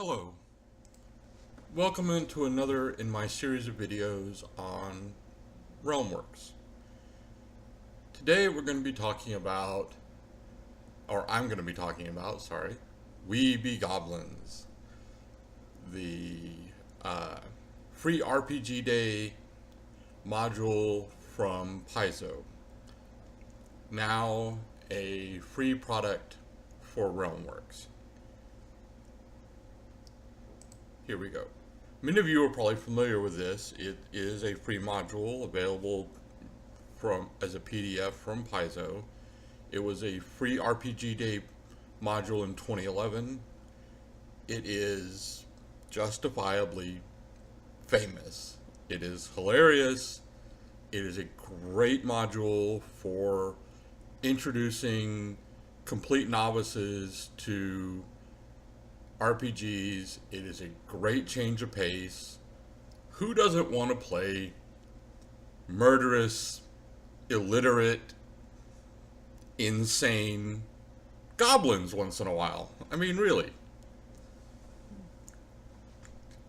Hello, welcome into another in my series of videos on Realm Works. Today we're going to be talking about, or I'm going to be talking about, sorry, We Be Goblins, the free RPG Day module from Paizo, now a free product for Realm Works. Here we go. Many of you are probably familiar with this. It is a free module available as a PDF from Paizo. It was a free RPG Day module in 2011. It is justifiably famous. It is hilarious. It is a great module for introducing complete novices to RPGs. It is a great change of pace. Who doesn't want to play murderous, illiterate, insane goblins once in a while? I mean, really.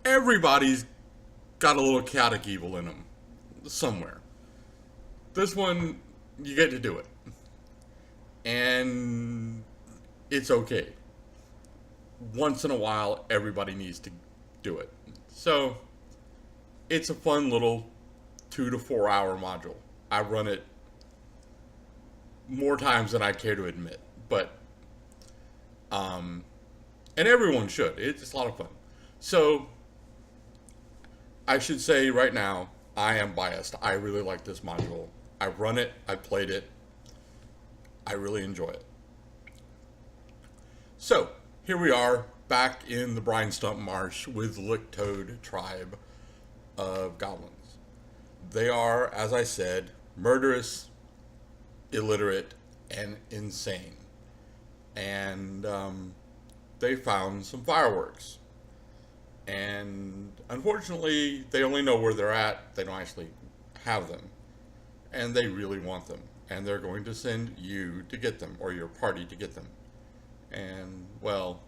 Everybody's got a little chaotic evil in them somewhere. This one, you get to do it. And it's okay. Once in a while, everybody needs to do it. So, it's a fun little 2 to 4 hour module. I run it more times than I care to admit, but and everyone should. It's a lot of fun. So, I should say right now, I am biased. I really like this module. I've run it, I've played it, I really enjoy it. So, here we are, back in the Brine Stump Marsh with Licktoad tribe of goblins. They are, as I said, murderous, illiterate, and insane. And they found some fireworks. And unfortunately, they only know where they're at. They don't actually have them. And they really want them. And they're going to send you to get them, or your party to get them. And, well,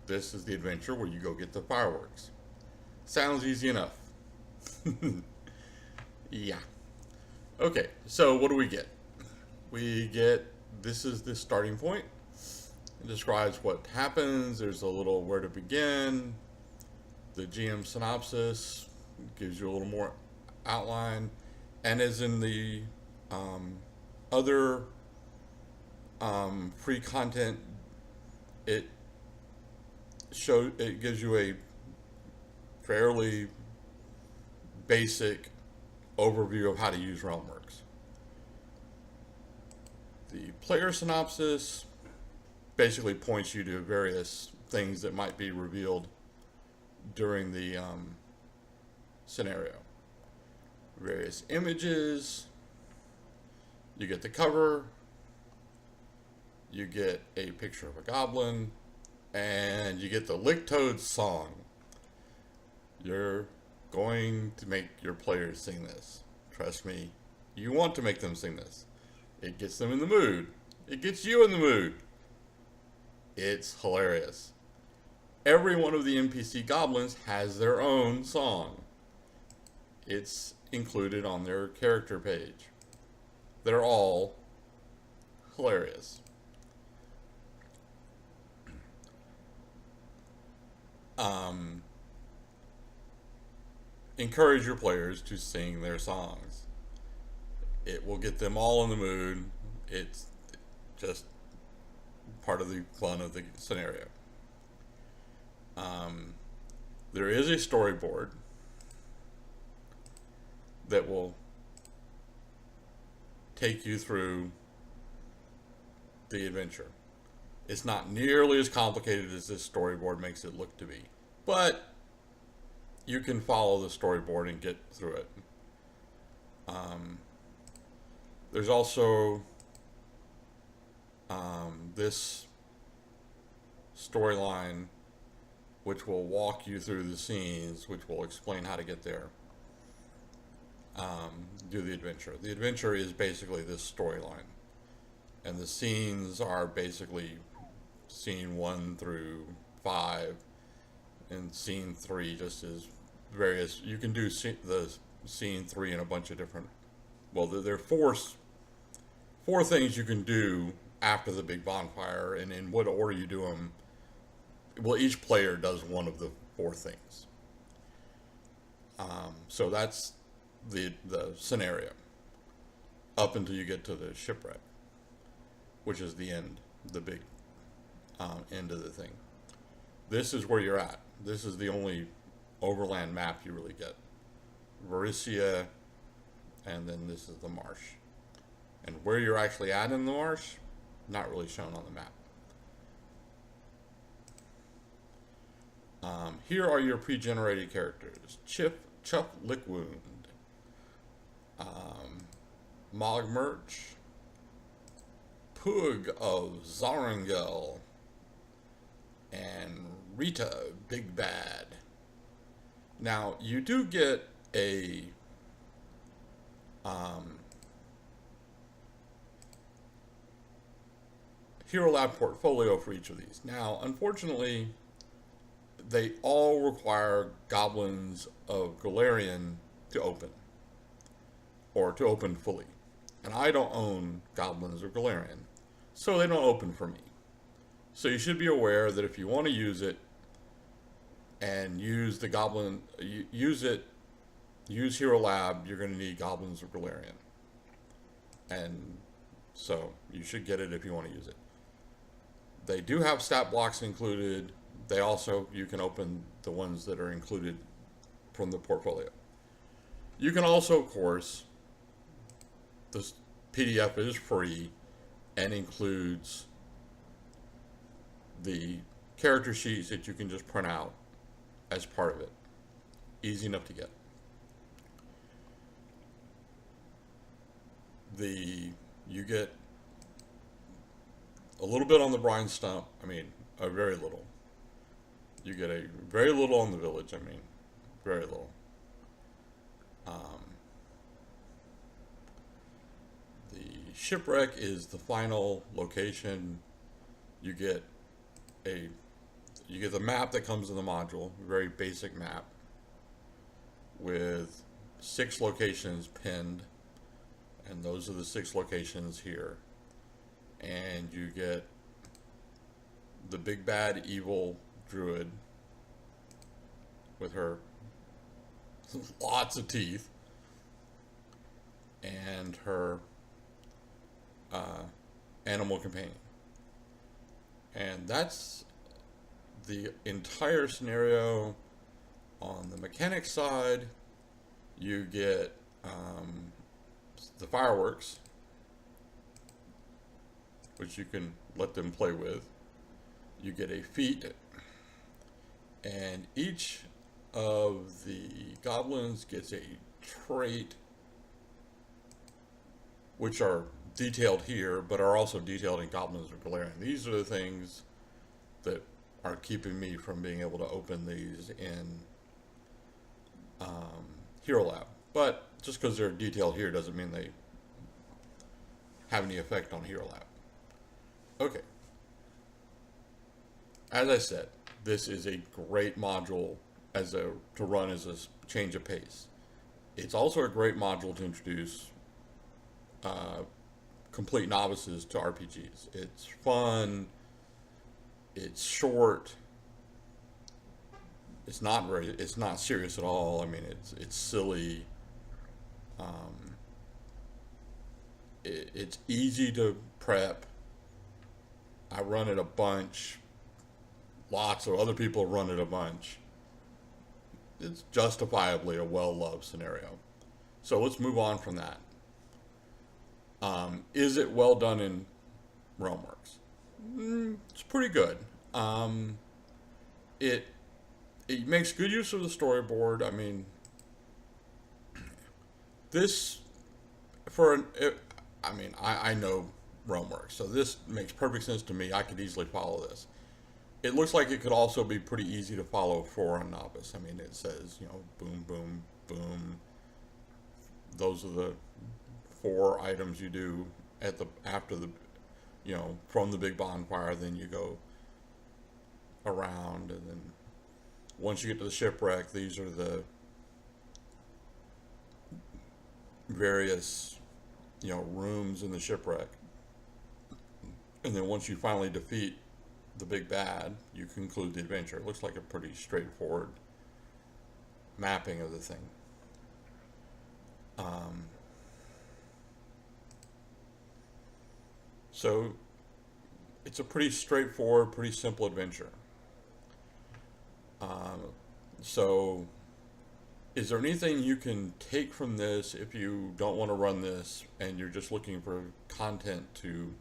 this is the adventure where you go get the fireworks. Sounds easy enough. Yeah. Okay, so what do we get? We get, this is the starting point. It describes what happens. There's a little where to begin. The GM synopsis gives you a little more outline. And as in the other free content, it gives you a fairly basic overview of how to use Realm Works. The player synopsis basically points you to various things that might be revealed during the scenario. Various images. You get the cover. You get a picture of a goblin, and you get the Licktoad song. You're going to make your players sing this. Trust me, you want to make them sing this. It gets them in the mood. It gets you in the mood. It's hilarious. Every one of the NPC goblins has their own song. It's included on their character page. They're all hilarious. Encourage your players to sing their songs. It will get them all in the mood. It's just part of the fun of the scenario. There is a storyboard that will take you through the adventure. It's not nearly as complicated as this storyboard makes it look to be, but you can follow the storyboard and get through it. There's also this storyline which will walk you through the scenes, which will explain how to get there. Do the adventure. The adventure is basically this storyline, and the scenes are basically scene 1 through 5, And scene 3 just is various. You can do the scene 3 in a bunch of different. Well, there are four things you can do after the big bonfire, and in what order you do them. Well, each player does one of the four things. So that's the scenario up until you get to the shipwreck, which is the end, the big end of the thing. This is where you're at. This is the only overland map you really get. Varicia, and then this is the marsh. And where you're actually at in the marsh, not really shown on the map. Here are your pre-generated characters. Chuff Lickwound, Mogmerch, Pug of Zarangel, and Rita Big Bad. Now, you do get a Hero Lab portfolio for each of these. Now, unfortunately, they all require Goblins of Galarian to open, or to open fully. And I don't own Goblins of Galarian, so they don't open for me. So you should be aware that if you want to use it, and use the Goblin, use Hero Lab, you're going to need Goblins of Galarian. And so you should get it if you want to use it. They do have stat blocks included. They also, you can open the ones that are included from the portfolio. You can also, of course, this PDF is free and includes the character sheets that you can just print out as part of it. Easy enough to get. You get a little bit on the brine stump. I mean, a very little. You get a very little on the village. I mean, very little. The shipwreck is the final location. You get the map that comes in the module, a very basic map with 6 locations pinned, and those are the 6 locations here. And you get the big bad evil druid with her lots of teeth and her animal companion. And that's the entire scenario. On the mechanics side, you get the fireworks, which you can let them play with. You get a feat, and each of the goblins gets a trait, which are detailed here, but are also detailed in Goblins of Galarian. These are the things that are keeping me from being able to open these in Hero Lab. But just because they're detailed here doesn't mean they have any effect on Hero Lab. Okay. As I said, this is a great module to run as a change of pace. It's also a great module to introduce complete novices to RPGs. It's fun. It's short. It's not serious at all. I mean, it's silly. It's easy to prep. I run it a bunch. Lots of other people run it a bunch. It's justifiably a well-loved scenario. So let's move on from that. Is it well done in Realm Works? It's pretty good. It makes good use of the storyboard. I mean, I know Realm Works, so this makes perfect sense to me. I could easily follow this. It looks like it could also be pretty easy to follow for a novice. I mean, it says, boom, boom, boom. Those are the 4 items you do after the, from the big bonfire. Then you go around, and then Once you get to the shipwreck, these are the various, rooms in the shipwreck. And then once you finally defeat the big bad, you conclude the adventure. It looks like a pretty straightforward mapping of the thing. So it's a pretty straightforward, pretty simple adventure. So is there anything you can take from this if you don't want to run this and you're just looking for content to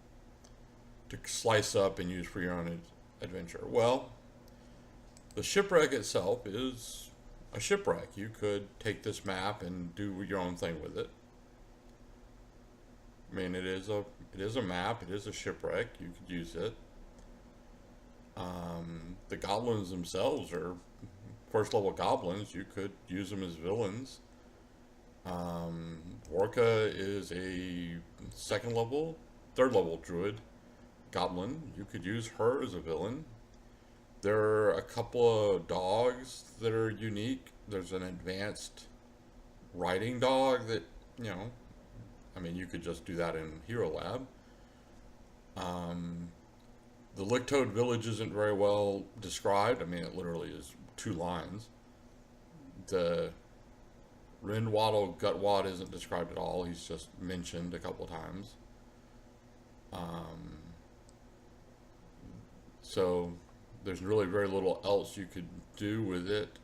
slice up and use for your own adventure? Well, the shipwreck itself is a shipwreck. You could take this map and do your own thing with it. I mean, it is a map. It is a shipwreck. You could use it. The goblins themselves are first level goblins. You could use them as villains. Orca is a third level druid goblin. You could use her as a villain. There are a couple of dogs that are unique. There's an advanced riding dog that, you could just do that in Hero Lab. The Licktoad village isn't very well described. I mean, it literally is 2 lines. The Rinwaddle Gutwad isn't described at all. He's just mentioned a couple times. So there's really very little else you could do with it.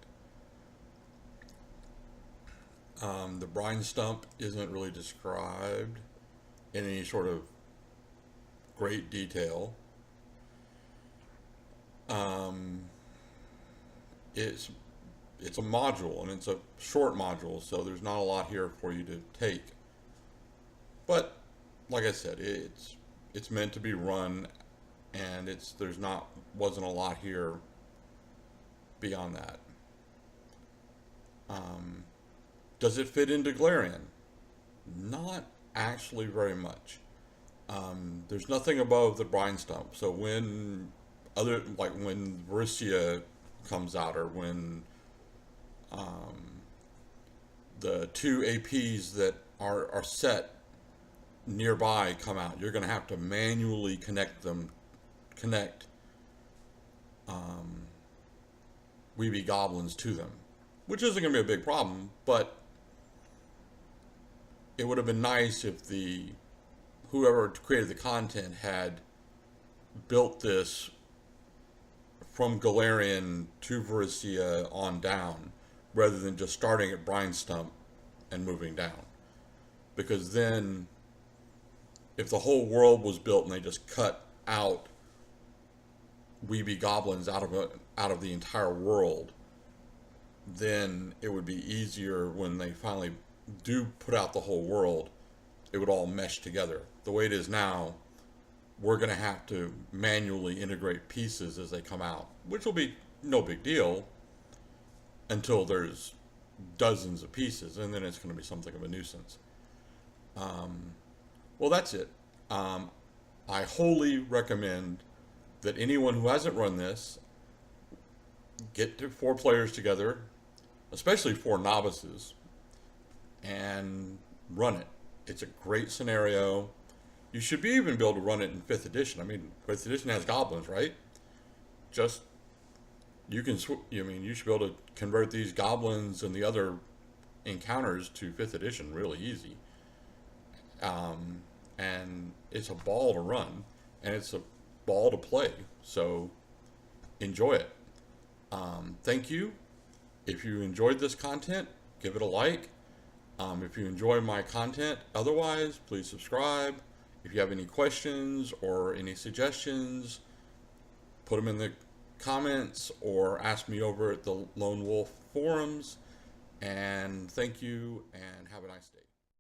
The brine stump isn't really described in any sort of great detail. It's a module, and it's a short module, so there's not a lot here for you to take. But like I said, it's meant to be run, and wasn't a lot here beyond that. Does it fit into Galarian? Not actually very much. There's nothing above the brine stump. So when Varissia comes out, or when the 2 APs that are set nearby come out, you're going to have to manually connect We Be Goblins to them, which isn't going to be a big problem, but it would have been nice if whoever created the content had built this from Galarian to Varissia on down, rather than just starting at Brine Stump and moving down. Because then, if the whole world was built and they just cut out We Be Goblins out of the entire world, then it would be easier when they finally do put out the whole world. It would all mesh together. The way it is now, we're going to have to manually integrate pieces as they come out, which will be no big deal until there's dozens of pieces, and then it's going to be something of a nuisance. Well, that's it. I wholly recommend that anyone who hasn't run this get to 4 players together, especially 4 novices, and run it. It's a great scenario. You should be even be able to run it in 5th edition. I mean, 5th edition has goblins, right? You should be able to convert these goblins and the other encounters to 5th edition really easy. And it's a ball to run, and it's a ball to play. So enjoy it. Thank you. If you enjoyed this content, give it a like. If you enjoy my content, otherwise, please subscribe. If you have any questions or any suggestions, put them in the comments or ask me over at the Lone Wolf forums. And thank you, and have a nice day.